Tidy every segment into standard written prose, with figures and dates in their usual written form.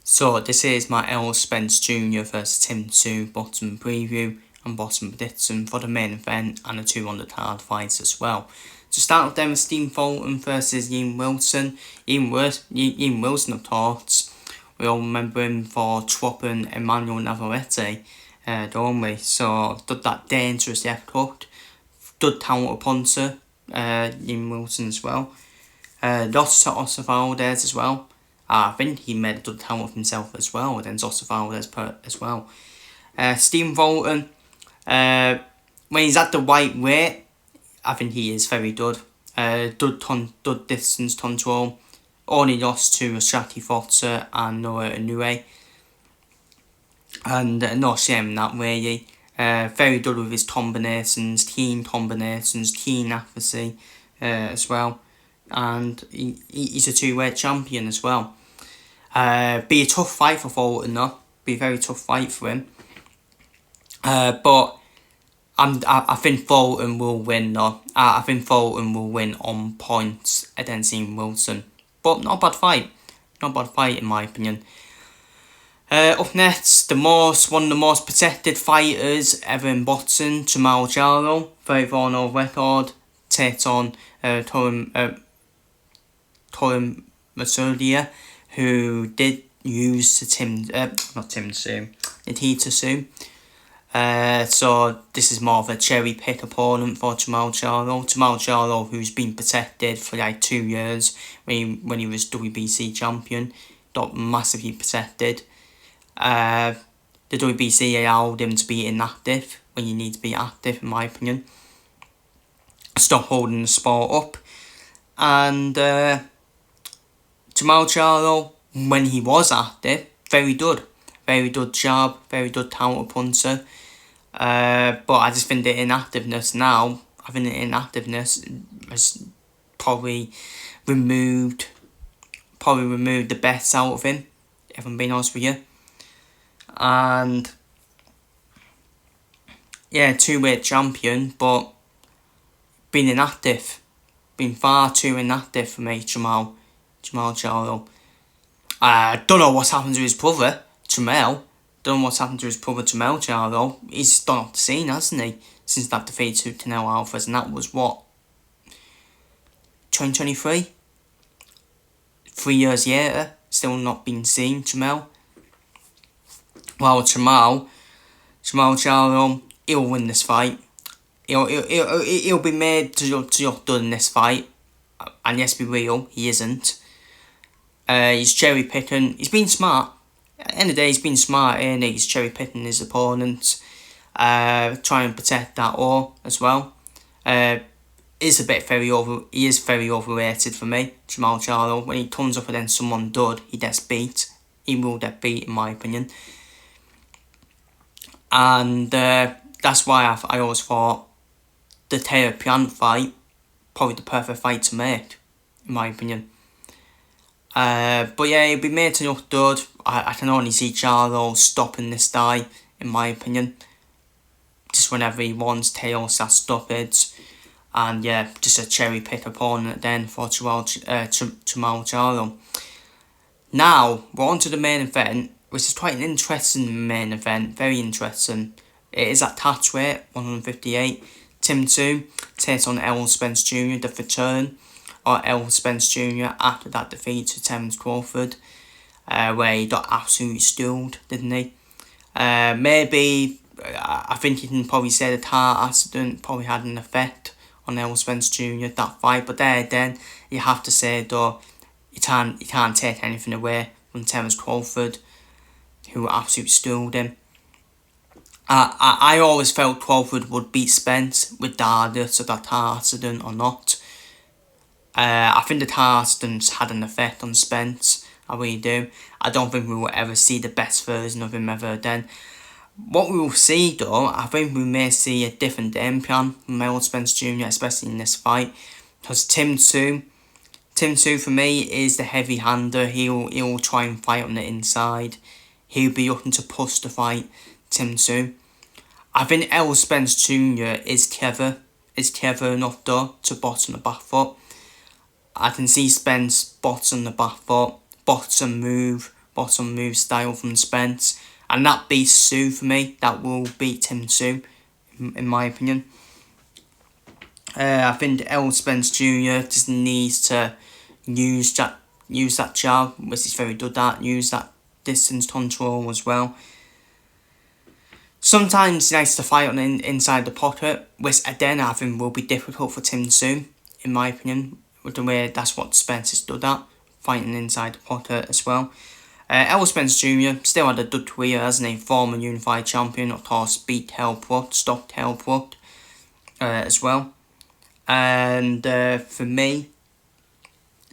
So this is my Errol Spence Jr. versus Tszyu bottom preview and bottom prediction for the main event and the 200 hard fights as well. To start with, then with Stephen Fulton versus Ian Wilson. Ian Wilson, of course, we all remember him for chopping Emmanuel Navarrete, don't we? So did that dangerous left hook, good counter puncher, Ian Wilson as well. Lost to Oscar Valdez as well. I think he made a good count of himself as well, then Oscar Valdez as well. Stephen Fulton, when he's at the right weight, I think he is very good. Good distance control. Only lost to Shaki Fotzer and Noah Inoue. And no shame in that really. Very good with his combinations, keen accuracy as well. And he's a two-weight champion as well. Be a tough fight for Fulton though. Be a very tough fight for him. But I think Fulton will win though. I think Fulton will win on points against Ian Wilson. But not a bad fight. Not a bad fight in my opinion. Up next, one of the most protected fighters ever in boxing, Jamal Charlo, 34-0 record, takes on Torin Masudia, who did use Tszyu. So this is more of a cherry pick opponent for Jamal Charlo. Jamal Charlo, who's been protected for like 2 years when he was WBC champion, got massively protected. The WBC allowed him to be inactive when you need to be active, in my opinion. Stop holding the sport up. And Jamal Charlo, when he was active, very good job, very good counter puncher. But I just think the inactiveness now, has probably removed the best out of him, if I'm being honest with you. And yeah, two-weight champion, but been inactive. Been far too inactive for me, Jamal Charlo. I don't know what's happened to his brother, Jamal. Don't know what's happened to his brother, Jamal Charlo. He's gone off the scene, hasn't he? Since that defeat to Canelo Alvarez, and that was what? 2023? 3 years later, still not been seen, Jamal. Well, Jamal Charlo, he'll win this fight. He'll be made to look good in this fight. And let's be real, he isn't. He's cherry picking. He's been smart. At the end of the day, he's been smart, and he's cherry picking his opponents. Trying to protect that all as well. He is very overrated for me, Jamal Charlo. When he comes up against someone good, he gets beat. He will get beat, in my opinion. And that's why I always thought the Teo Piant fight, probably the perfect fight to make, in my opinion. But yeah, he'll be made to look good. I can only see Charlo stopping this guy, in my opinion. Just whenever he wants, Teos that stoppage. And yeah, just a cherry pick opponent then for Jamal Charlo. Now, we're on to the main event, which is quite an interesting main event, very interesting. It is at catch weight, 158. Tszyu takes on Errol Spence Jr., the return, or Errol Spence Jr. after that defeat to Terence Crawford, where he got absolutely stilled, didn't he? Maybe, I think you can probably say the car accident probably had an effect on Errol Spence Jr., that fight, but then you have to say though, you can't take anything away from Terence Crawford, who absolutely stilled him. I always felt Crawford would beat Spence regardless of that car accident or not. I think the car accident had an effect on Spence. I really do. I don't think we will ever see the best version of him ever again. What we will see though, I think we may see a different game plan from Errol Spence Jr., especially in this fight. Because Tszyu for me is the heavy hander. He'll try and fight on the inside. He'll be looking to push the fight, Tszyu. I think Errol Spence Jr. is clever enough though to box on the back foot. I can see Spence box on the back foot, box and move bottom move style from Spence. And that beats Tszyu for me. That will beat Tszyu, in my opinion. I think Errol Spence Jr. just needs to use that jab, which he's very good at. Use that distance control as well. Sometimes he likes to fight on inside the pocket, which again I think will be difficult for Tszyu, in my opinion. With the way that's what Spence is good at, fighting inside the pocket as well. Errol Spence Jr. still had a good career, hasn't he? Former unified champion, of course, beat stopped Errol as well. And for me,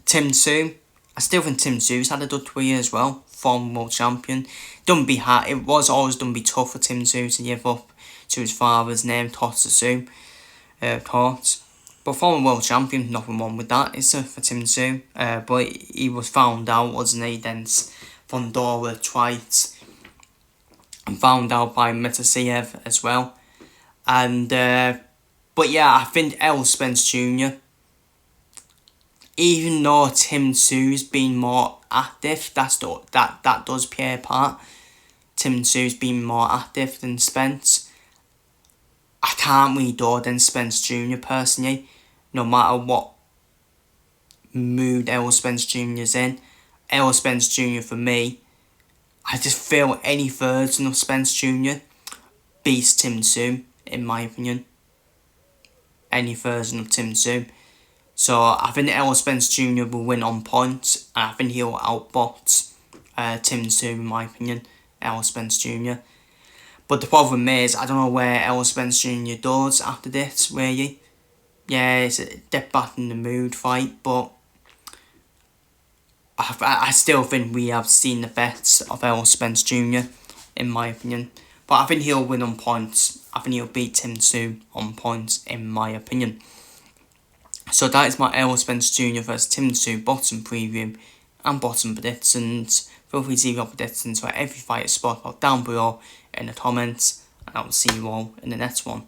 Tszyu, I still think Tszyu's had a good career as well. Former world champion. Don't be hard. It was always going to be tough for Tszyu to give up to his father's name, Tszyu, course. But former world champion, nothing wrong with that, is for Tszyu. But he was found out, wasn't he? Then Fondora twice, and found out by Metasiev as well. And but yeah, I think Errol Spence Jr., even though Tszyu's been more active, that does play a part. Tszyu's been more active than Spence. I can't really do than Spence Jr. personally, no matter what mood Errol Spence Jr.'s in. Errol Spence Jr. for me, I just feel any version of Spence Jr. beats Tszyu, in my opinion. Any version of Tszyu. So I think Errol Spence Jr. will win on points, and I think he'll outbox Tszyu, in my opinion. Errol Spence Jr. But the problem is, I don't know where Errol Spence Jr. does after this, really. Yeah, it's a dead back in the mood fight, but I still think we have seen the best of Errol Spence Jr., in my opinion. But I think he'll win on points. I think he'll beat Tszyu on points, in my opinion. So that is my Errol Spence Jr. versus Tszyu bottom preview and bottom predictions. Feel free to leave your predictions for every fight spot down below in the comments. And I will see you all in the next one.